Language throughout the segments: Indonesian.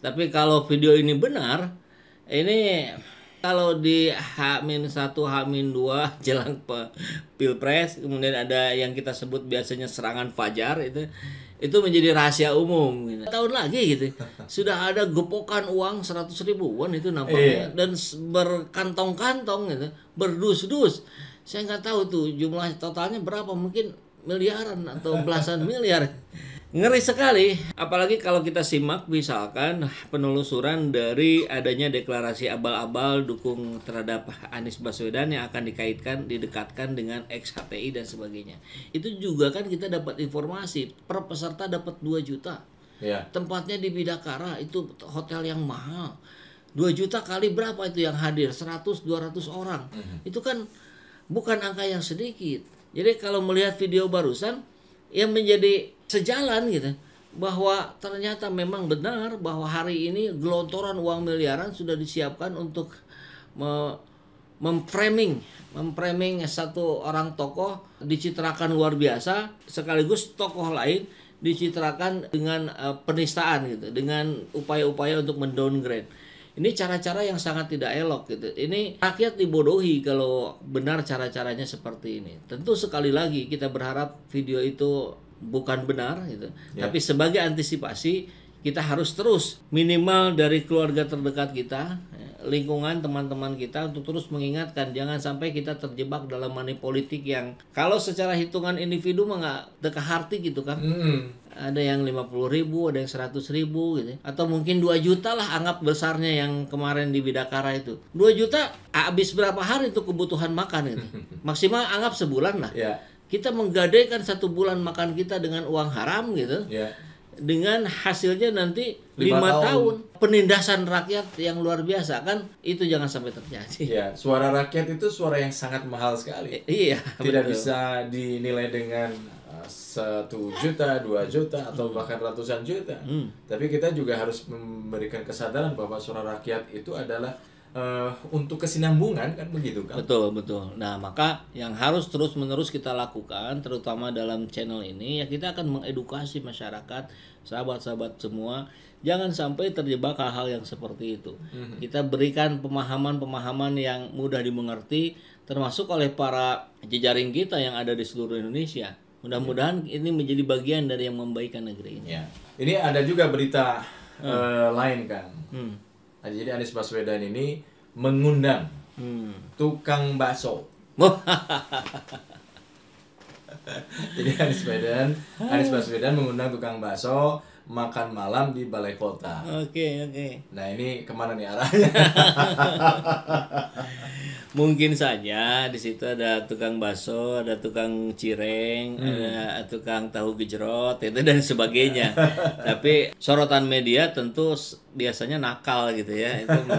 Tapi kalau video ini benar, ini kalau di H-1, H-2 jelang Pilpres, kemudian ada yang kita sebut biasanya serangan fajar, itu menjadi rahasia umum gitu. Tahun lagi gitu sudah ada gepokan uang 100 ribuan itu nampaknya, dan berkantong-kantong gitu, berdus-dus. Saya nggak tahu tuh jumlah totalnya berapa, mungkin miliaran atau belasan miliar. Ngeri sekali, apalagi kalau kita simak misalkan penelusuran dari adanya deklarasi abal-abal dukung terhadap Anies Baswedan yang akan didekatkan dengan ex-HTI dan sebagainya. Itu juga kan kita dapat informasi, per peserta dapat 2 juta. Ya. Tempatnya di Bidakara, itu hotel yang mahal. 2 juta kali berapa itu yang hadir? 100-200 orang. Itu kan bukan angka yang sedikit. Jadi kalau melihat video barusan, yang menjadi sejalan gitu, bahwa ternyata memang benar bahwa hari ini gelontoran uang miliaran sudah disiapkan untuk memframing satu orang tokoh dicitrakan luar biasa, sekaligus tokoh lain dicitrakan dengan penistaan gitu, dengan upaya-upaya untuk mendowngrade. Ini cara-cara yang sangat tidak elok gitu. Ini rakyat dibodohi kalau benar cara-caranya seperti ini. Tentu sekali lagi kita berharap video itu bukan benar gitu. Ya. Tapi sebagai antisipasi kita harus terus minimal dari keluarga terdekat kita, lingkungan teman-teman kita untuk terus mengingatkan jangan sampai kita terjebak dalam money politik yang kalau secara hitungan individu mah nggak teka harti gitu kan. Ada yang 50 ribu, ada yang 100 ribu gitu. Atau mungkin 2 juta lah anggap besarnya yang kemarin di Bidakara itu. 2 juta habis berapa hari itu kebutuhan makan gitu. Maksimal anggap sebulan lah. Yeah. Kita menggadaikan 1 bulan makan kita dengan uang haram gitu. Yeah. Dengan hasilnya nanti 5 tahun penindasan rakyat yang luar biasa kan, itu jangan sampai terjadi. Ya, suara rakyat itu suara yang sangat mahal sekali. Iya. Tidak bisa dinilai dengan 1 juta, 2 juta, atau bahkan ratusan juta. Tapi kita juga harus memberikan kesadaran bahwa suara rakyat itu adalah untuk kesinambungan kan, begitu kan? Betul. Nah, maka yang harus terus-menerus kita lakukan, terutama dalam channel ini, ya kita akan mengedukasi masyarakat, sahabat-sahabat semua, jangan sampai terjebak hal-hal yang seperti itu. Kita berikan pemahaman-pemahaman yang mudah dimengerti, termasuk oleh para jejaring kita yang ada di seluruh Indonesia. Mudah-mudahan ini menjadi bagian dari yang membaikkan negeri ini. Ya. Ini ada juga berita lain kan. Jadi Anies Baswedan ini mengundang tukang bakso. Jadi Anies Baswedan mengundang tukang bakso makan malam di Balai Kota. Oke. Nah, ini kemana nih arahnya? Mungkin saja di situ ada tukang bakso, ada tukang cireng, ada tukang tahu gejrot, itu dan sebagainya. Tapi sorotan media tentu biasanya nakal gitu ya. Itu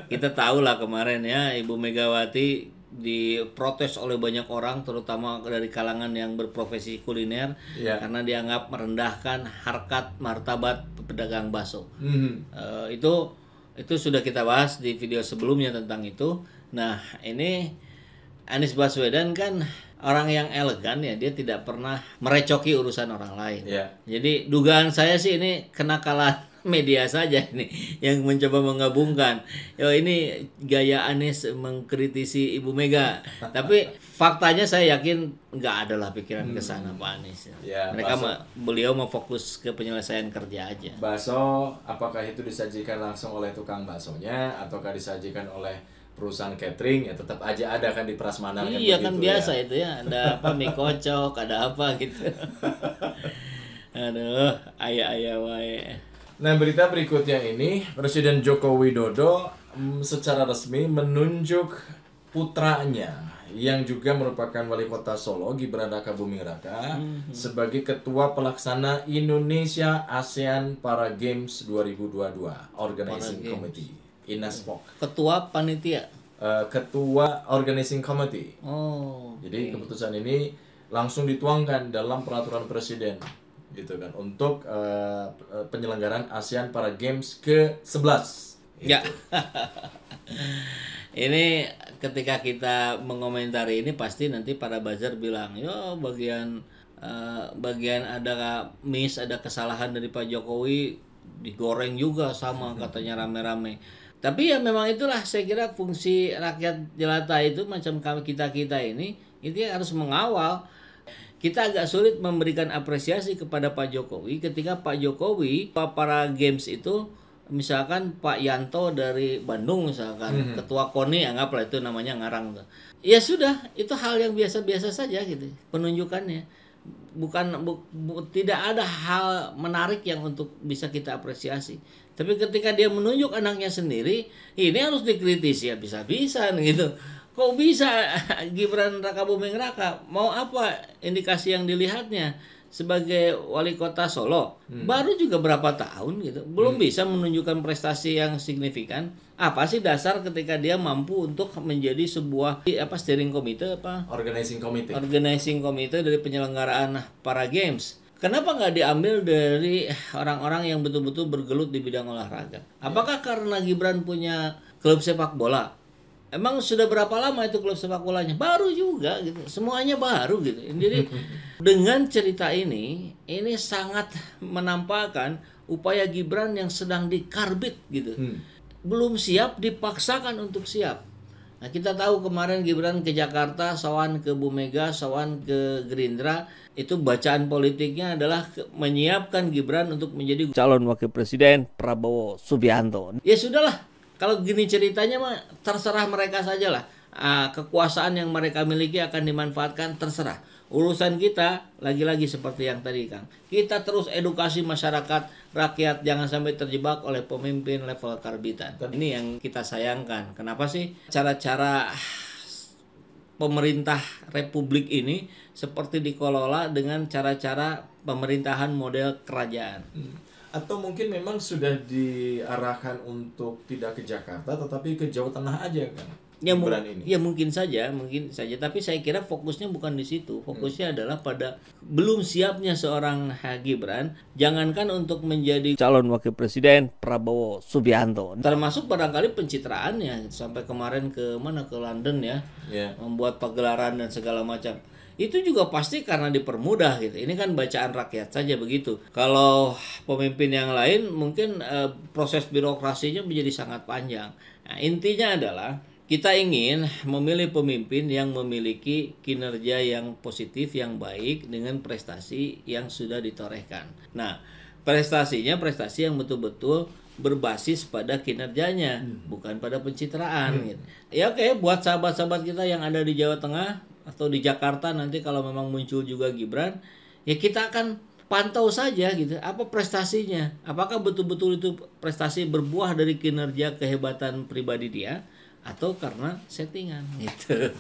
kita tahu lah kemarin ya, Ibu Megawati diprotes oleh banyak orang, terutama dari kalangan yang berprofesi kuliner, karena dianggap merendahkan harkat martabat pedagang bakso. Itu sudah kita bahas di video sebelumnya tentang itu. Nah, ini Anies Baswedan kan orang yang elegan ya, dia tidak pernah merecoki urusan orang lain. Jadi dugaan saya sih ini kenakalan media saja ini yang mencoba menggabungkan. Ini gaya Anies mengkritisi Ibu Mega. Tapi faktanya saya yakin nggak ada lah pikiran ke sana Pak Anies. Beliau mau fokus ke penyelesaian kerja aja. Bakso, apakah itu disajikan langsung oleh tukang baksonya ataukah disajikan oleh perusahaan catering, ya tetap aja ada kan di prasmanan. Iya kan biasa itu ya, ada apa mie kocok, ada apa gitu. Aduh, ayah wae. Nah, berita berikutnya ini, Presiden Joko Widodo secara resmi menunjuk putranya yang juga merupakan wali kota Solo, Gibran Rakabuming Raka, sebagai ketua pelaksana Indonesia ASEAN Para Games 2022 Organizing Committee. INASPOK. Ketua panitia. Ketua Organizing Committee. Jadi keputusan ini langsung dituangkan dalam peraturan presiden, gitu kan, untuk penyelenggaraan ASEAN Para Games ke-11. Gitu. Ya. Ini ketika kita mengomentari ini pasti nanti para buzzer bilang, yo bagian ada miss, ada kesalahan dari Pak Jokowi, digoreng juga sama katanya rame-rame. Tapi ya memang itulah saya kira fungsi rakyat jelata itu macam kita-kita ini itu harus mengawal. Kita agak sulit memberikan apresiasi kepada Pak Jokowi ketika Pak Jokowi para games itu misalkan Pak Yanto dari Bandung misalkan ketua KONI anggaplah itu namanya ngarang tuh. Ya sudah, itu hal yang biasa-biasa saja gitu penunjukannya. Tidak ada hal menarik yang untuk bisa kita apresiasi. Tapi ketika dia menunjuk anaknya sendiri, ini harus dikritisi ya bisa-bisa gitu. Kok bisa Gibran Rakabuming Raka? Mau apa indikasi yang dilihatnya? Sebagai wali kota Solo baru juga berapa tahun gitu, belum bisa menunjukkan prestasi yang signifikan. Apa sih dasar ketika dia mampu untuk menjadi sebuah steering committee organizing committee dari penyelenggaraan para games? Kenapa nggak diambil dari orang-orang yang betul-betul bergelut di bidang olahraga? Apakah karena Gibran punya klub sepak bola? Emang sudah berapa lama itu klub sepak bolanya? Baru juga gitu. Semuanya baru gitu. Jadi dengan cerita ini sangat menampakkan upaya Gibran yang sedang dikarbit gitu. Belum siap dipaksakan untuk siap. Nah, kita tahu kemarin Gibran ke Jakarta, sawan ke Bu Mega, sawan ke Gerindra, itu bacaan politiknya adalah menyiapkan Gibran untuk menjadi calon wakil presiden Prabowo Subianto. Ya sudahlah. Kalau gini ceritanya mah terserah mereka saja lah. Kekuasaan yang mereka miliki akan dimanfaatkan, terserah. Urusan kita lagi-lagi seperti yang tadi Kang. Kita terus edukasi masyarakat, rakyat jangan sampai terjebak oleh pemimpin level karbitan. Ini yang kita sayangkan. Kenapa sih cara-cara pemerintah republik ini seperti dikelola dengan cara-cara pemerintahan model kerajaan? Atau mungkin memang sudah diarahkan untuk tidak ke Jakarta tetapi ke Jawa Tengah aja kan? Ya mungkin saja, tapi saya kira fokusnya bukan di situ. Fokusnya adalah pada belum siapnya seorang Gibran, jangankan untuk menjadi calon wakil presiden Prabowo Subianto. Termasuk barangkali pencitraannya sampai kemarin ke London ya. Membuat pagelaran dan segala macam. Itu juga pasti karena dipermudah gitu. Ini kan bacaan rakyat saja begitu. Kalau pemimpin yang lain mungkin proses birokrasinya menjadi sangat panjang. Nah, intinya adalah kita ingin memilih pemimpin yang memiliki kinerja yang positif, yang baik dengan prestasi yang sudah ditorehkan. Nah, prestasinya prestasi yang betul-betul berbasis pada kinerjanya, bukan pada pencitraan gitu. Ya oke, buat sahabat-sahabat kita yang ada di Jawa Tengah atau di Jakarta nanti kalau memang muncul juga Gibran, ya kita akan pantau saja gitu, apa prestasinya, apakah betul-betul itu prestasi berbuah dari kinerja kehebatan pribadi dia atau karena settingan gitu.